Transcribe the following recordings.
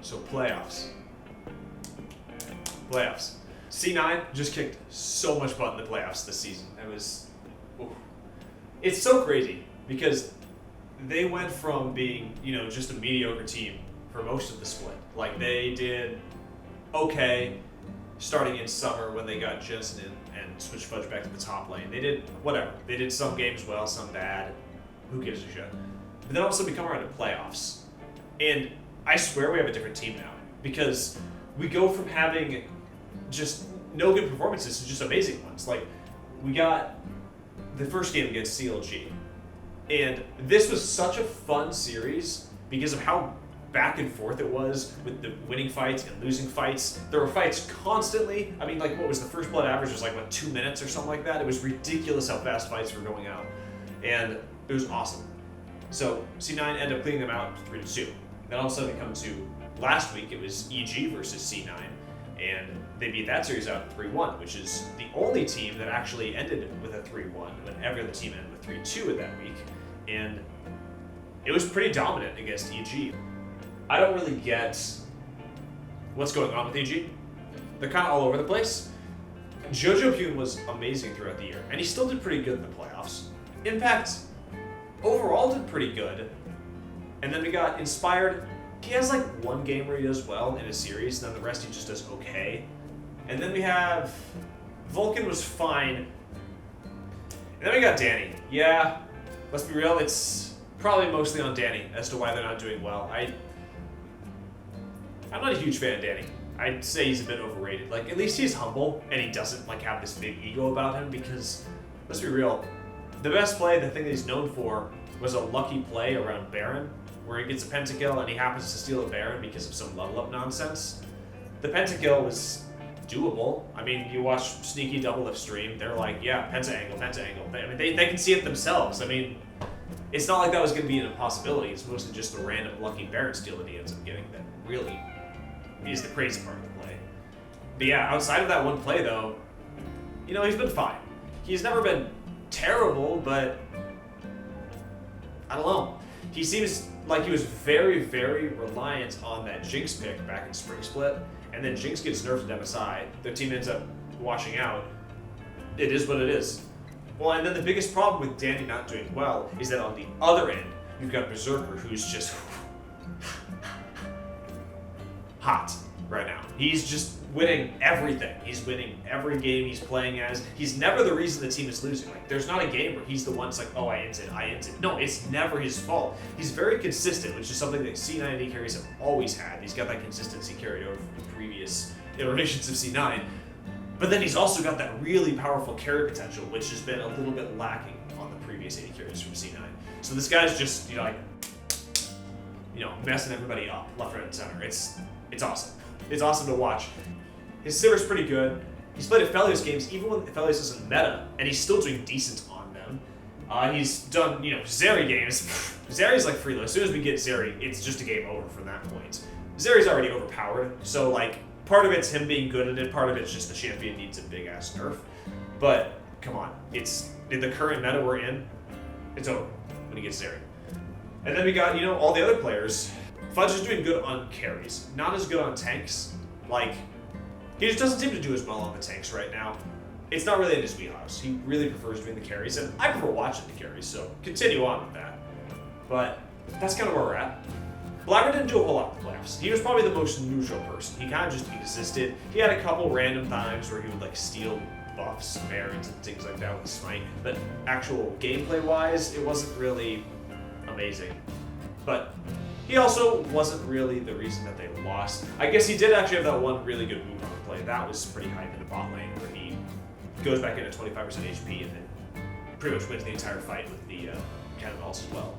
So playoffs. C9 just kicked so much butt in the playoffs this season. It's so crazy because they went from being, just a mediocre team for most of the split. Like they did okay starting in summer when they got Jensen in and switched Fudge back to the top lane. They did whatever. They did some games well, some bad. Who gives a shit? But then all of a sudden we come around to playoffs. And I swear we have a different team now because we go from having just no good performances to just amazing ones. Like, we got the first game against CLG. And this was such a fun series because of how back and forth it was with the winning fights and losing fights. There were fights constantly. I mean, like, what was the first blood average? Was like, 2 minutes or something like that? It was ridiculous how fast fights were going out. And it was awesome. So C9 ended up cleaning them out 3-2. Then all of a sudden it comes to last week, it was EG versus C9. And they beat that series out 3-1, which is the only team that actually ended with a 3-1 when every other team ended with 3-2 in that week. And it was pretty dominant against EG. I don't really get what's going on with EG. They're kind of all over the place. Jojo Pyun was amazing throughout the year, and he still did pretty good in the playoffs. Impact overall did pretty good. And then we got Inspired. He has like one game where he does well in a series, and then the rest he just does okay. And then we have Vulcan was fine. And then we got Danny. Yeah, let's be real, it's probably mostly on Danny as to why they're not doing well. I'm not a huge fan of Danny. I'd say he's a bit overrated. Like, at least he's humble, and he doesn't like have this big ego about him because, let's be real, the best play, the thing that he's known for, was a lucky play around Baron, where he gets a pentakill and he happens to steal a Baron because of some level up nonsense. The pentakill was doable. I mean, you watch Sneaky Double Lift stream, they're like, yeah, penta angle. I mean, they can see it themselves. I mean, it's not like that was going to be an impossibility. It's mostly just the random lucky Baron steal that he ends up getting that really is the crazy part of the play. But yeah, outside of that one play though, he's been fine. He's never been terrible, but I don't know. He seems like he was very, very reliant on that Jinx pick back in Spring Split, and then Jinx gets nerfed at MSI. Their team ends up washing out. It is what it is. Well, and then the biggest problem with Danny not doing well is that on the other end, you've got Berserker, who's just hot right now. He's just winning everything. He's winning every game he's playing as. He's never the reason the team is losing. Like, there's not a game where he's the one that's like, oh, I inted. No, it's never his fault. He's very consistent, which is something that C9 AD carries have always had. He's got that consistency carried over from previous iterations of C9. But then he's also got that really powerful carry potential, which has been a little bit lacking on the previous AD carries from C9. So this guy's just, messing everybody up left, right, and center. It's awesome. It's awesome to watch. His Sivir's pretty good. He's played Aphelios games even when Aphelios isn't meta, and he's still doing decent on them. He's done, Zeri games. Zeri's like freelo. As soon as we get Zeri, it's just a game over from that point. Zeri's already overpowered, so part of it's him being good at it, part of it's just the champion needs a big ass nerf. But come on, it's in the current meta we're in, it's over when he gets Zeri. And then we got, all the other players. Fudge is doing good on carries, not as good on tanks. He just doesn't seem to do as well on the tanks right now. It's not really in his wheelhouse. He really prefers doing the carries, and I prefer watching the carries, so continue on with that. But that's kind of where we're at. Blabber didn't do a whole lot in the playoffs. He was probably the most neutral person. He kind of just existed. He had a couple random times where he would steal buffs, barons, and things like that with Smite, but actual gameplay-wise, it wasn't really amazing. But he also wasn't really the reason that they lost. I guess he did actually have that one really good move on the play. That was pretty hype in the bot lane where he goes back in at 25% HP and then pretty much wins the entire fight with the cannonballs as well.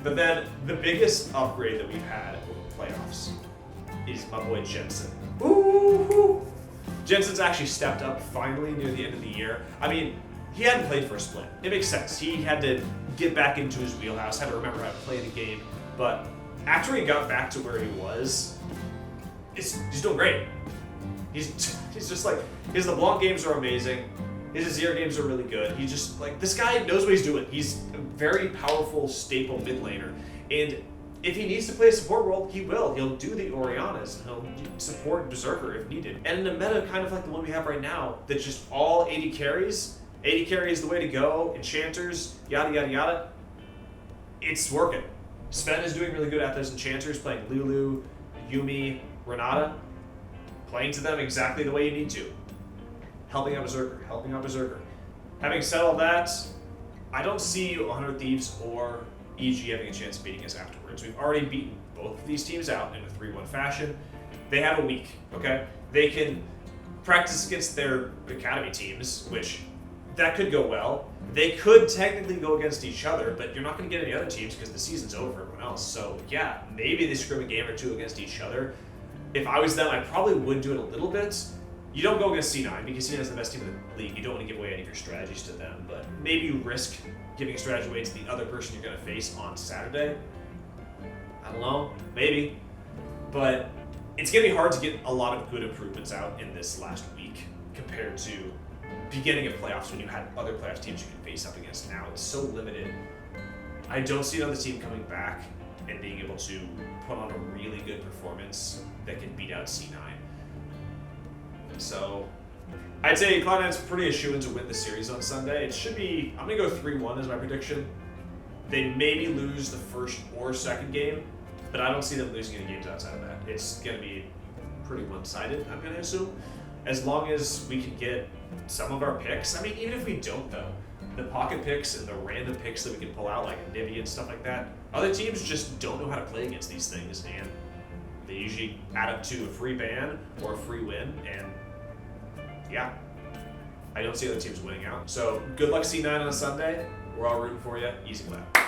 But then the biggest upgrade that we've had over playoffs is my boy Jensen. Woo-hoo! Jensen's actually stepped up finally near the end of the year. I mean, he hadn't played for a split. It makes sense. He had to get back into his wheelhouse, had to remember how to play the game. But after he got back to where he was, he's doing great. He's just his LeBlanc games are amazing. His Azir games are really good. He just, this guy knows what he's doing. He's a very powerful staple mid laner. And if he needs to play a support role, he will. He'll do the Orianas, and he'll support Berserker if needed. And in a meta kind of like the one we have right now, that's just all 80 carries, 80 carry is the way to go, enchanters, yada yada yada, it's working. Sven is doing really good at those enchanters, playing Lulu, Yumi, Renata, playing to them exactly the way you need to. Helping out Berserker, helping out Berserker. Having said all that, I don't see 100 Thieves or EG having a chance of beating us afterwards. We've already beaten both of these teams out in a 3-1 fashion. They have a week, okay? They can practice against their academy teams, which that could go well. They could technically go against each other, but you're not going to get any other teams because the season's over for everyone else. So yeah, maybe they scrim a game or two against each other. If I was them, I probably would do it a little bit. You don't go against C9 because C9 is the best team in the league. You don't want to give away any of your strategies to them, but maybe you risk giving a strategy away to the other person you're going to face on Saturday. I don't know, maybe. But it's going to be hard to get a lot of good improvements out in this last week compared to beginning of playoffs when you had other playoff teams you can face up against. Now it's so limited. I don't see another team coming back and being able to put on a really good performance that can beat out C9. So I'd say Cloud9's pretty a shoo-in to win the series on Sunday. It should be, I'm going to go 3-1 as my prediction. They maybe lose the first or second game, but I don't see them losing any games outside of that. It's going to be pretty one-sided, I'm going to assume. As long as we can get some of our picks. I mean, even if we don't, though, the pocket picks and the random picks that we can pull out, like Nivy and stuff like that, other teams just don't know how to play against these things, and they usually add up to a free ban or a free win, and yeah, I don't see other teams winning out. So good luck C9 on Sunday. We're all rooting for you. Easy clap.